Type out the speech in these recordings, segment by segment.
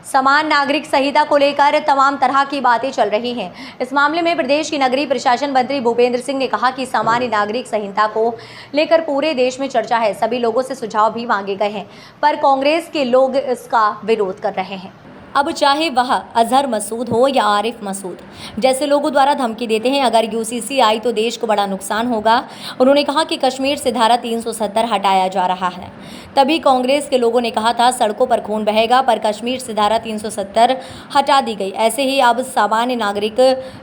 समान नागरिक संहिता को लेकर तमाम तरह की बातें चल रही हैं। इस मामले में प्रदेश के नगरीय प्रशासन मंत्री भूपेंद्र सिंह ने कहा कि सामान्य नागरिक संहिता को लेकर पूरे देश में चर्चा है। सभी लोगों से सुझाव भी मांगे गए हैं, पर कांग्रेस के लोग इसका विरोध कर रहे हैं। अब चाहे वह अजहर मसूद हो या आरिफ मसूद जैसे लोगों द्वारा धमकी देते हैं, अगर यूसीसी आई तो देश को बड़ा नुकसान होगा। उन्होंने कहा कि कश्मीर से धारा 370 हटाया जा रहा है। तभी कांग्रेस के लोगों ने कहा था सड़कों पर खून बहेगा, पर कश्मीर से धारा 370 हटा दी गई। ऐसे ही अब सामान्य नागरिक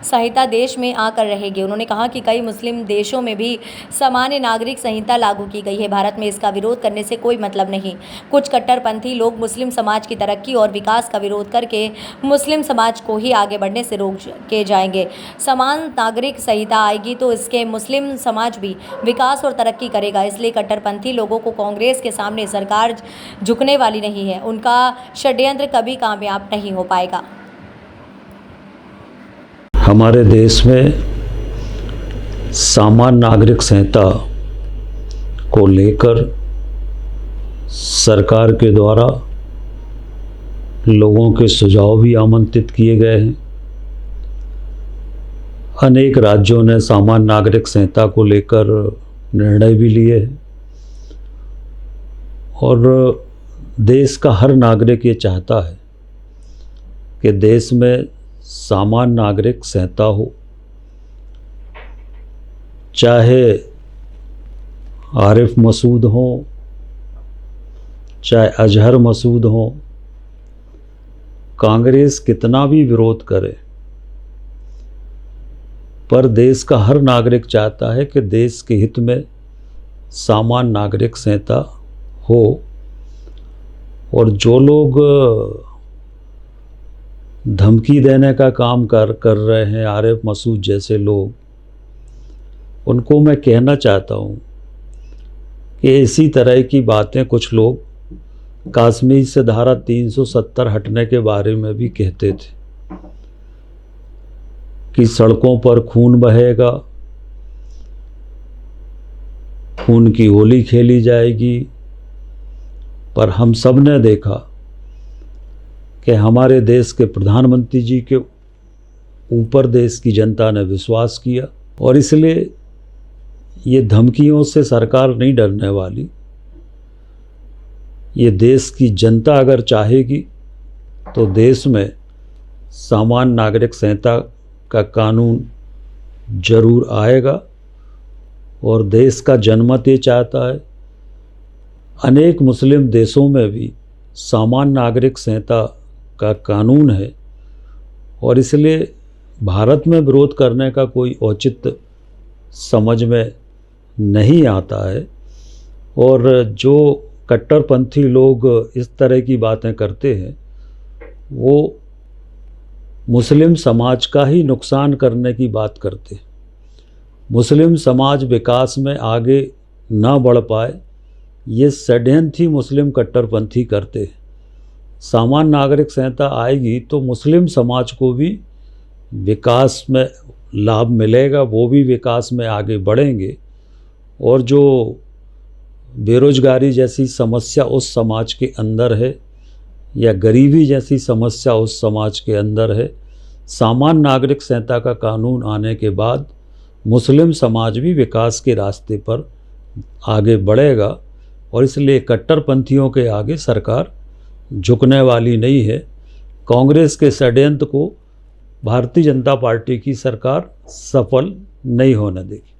संहिता देश में आकर रहेगी। उन्होंने कहा कि कई मुस्लिम देशों में भी सामान्य नागरिक संहिता लागू की गई है। भारत में इसका विरोध करने से कोई मतलब नहीं। कुछ कट्टरपंथी लोग मुस्लिम समाज की तरक्की और विकास का विरोध करके मुस्लिम समाज को ही आगे बढ़ने से रोक के जाएंगे। समान नागरिक संहिता आएगी तो इसके मुस्लिम समाज भी विकास और तरक्की करेगा। इसलिए कट्टरपंथी लोगों को कांग्रेस के सामने सरकार झुकने वाली नहीं है। उनका षड्यंत्र कभी कामयाब नहीं हो पाएगा। हमारे देश में सामान्य नागरिक संहिता को लेकर सरकार के द्वारा लोगों के सुझाव भी आमंत्रित किए गए हैं। अनेक राज्यों ने सामान्य नागरिक संहिता को लेकर निर्णय भी लिए हैं और देश का हर नागरिक ये चाहता है कि देश में सामान्य नागरिक संहिता हो, चाहे आरिफ मसूद हो, चाहे अजहर मसूद हो। कांग्रेस कितना भी विरोध करे, पर देश का हर नागरिक चाहता है कि देश के हित में सामान्य नागरिक संहिता हो। और जो लोग धमकी देने का काम कर रहे हैं, आरिफ मसूद जैसे लोग, उनको मैं कहना चाहता हूँ कि इसी तरह की बातें कुछ लोग कश्मीर से धारा 370 हटने के बारे में भी कहते थे कि सड़कों पर खून बहेगा, खून की होली खेली जाएगी। पर हम सब ने देखा कि हमारे देश के प्रधानमंत्री जी के ऊपर देश की जनता ने विश्वास किया और इसलिए ये धमकियों से सरकार नहीं डरने वाली। ये देश की जनता अगर चाहेगी तो देश में सामान्य नागरिक संहिता का कानून जरूर आएगा और देश का जनमत ये चाहता है। अनेक मुस्लिम देशों में भी सामान्य नागरिक संहिता का कानून है और इसलिए भारत में विरोध करने का कोई औचित्य समझ में नहीं आता है। और जो कट्टरपंथी लोग इस तरह की बातें करते हैं, वो मुस्लिम समाज का ही नुकसान करने की बात करते हैं। मुस्लिम समाज विकास में आगे ना बढ़ पाए, ये षड्यंत्र ही मुस्लिम कट्टरपंथी करते हैं। सामान्य नागरिक संहिता आएगी तो मुस्लिम समाज को भी विकास में लाभ मिलेगा, वो भी विकास में आगे बढ़ेंगे। और जो बेरोजगारी जैसी समस्या उस समाज के अंदर है या गरीबी जैसी समस्या उस समाज के अंदर है, सामान्य नागरिक संहिता का कानून आने के बाद मुस्लिम समाज भी विकास के रास्ते पर आगे बढ़ेगा। और इसलिए कट्टरपंथियों के आगे सरकार झुकने वाली नहीं है। कांग्रेस के षड्यंत्र को भारतीय जनता पार्टी की सरकार सफल नहीं होने देगी।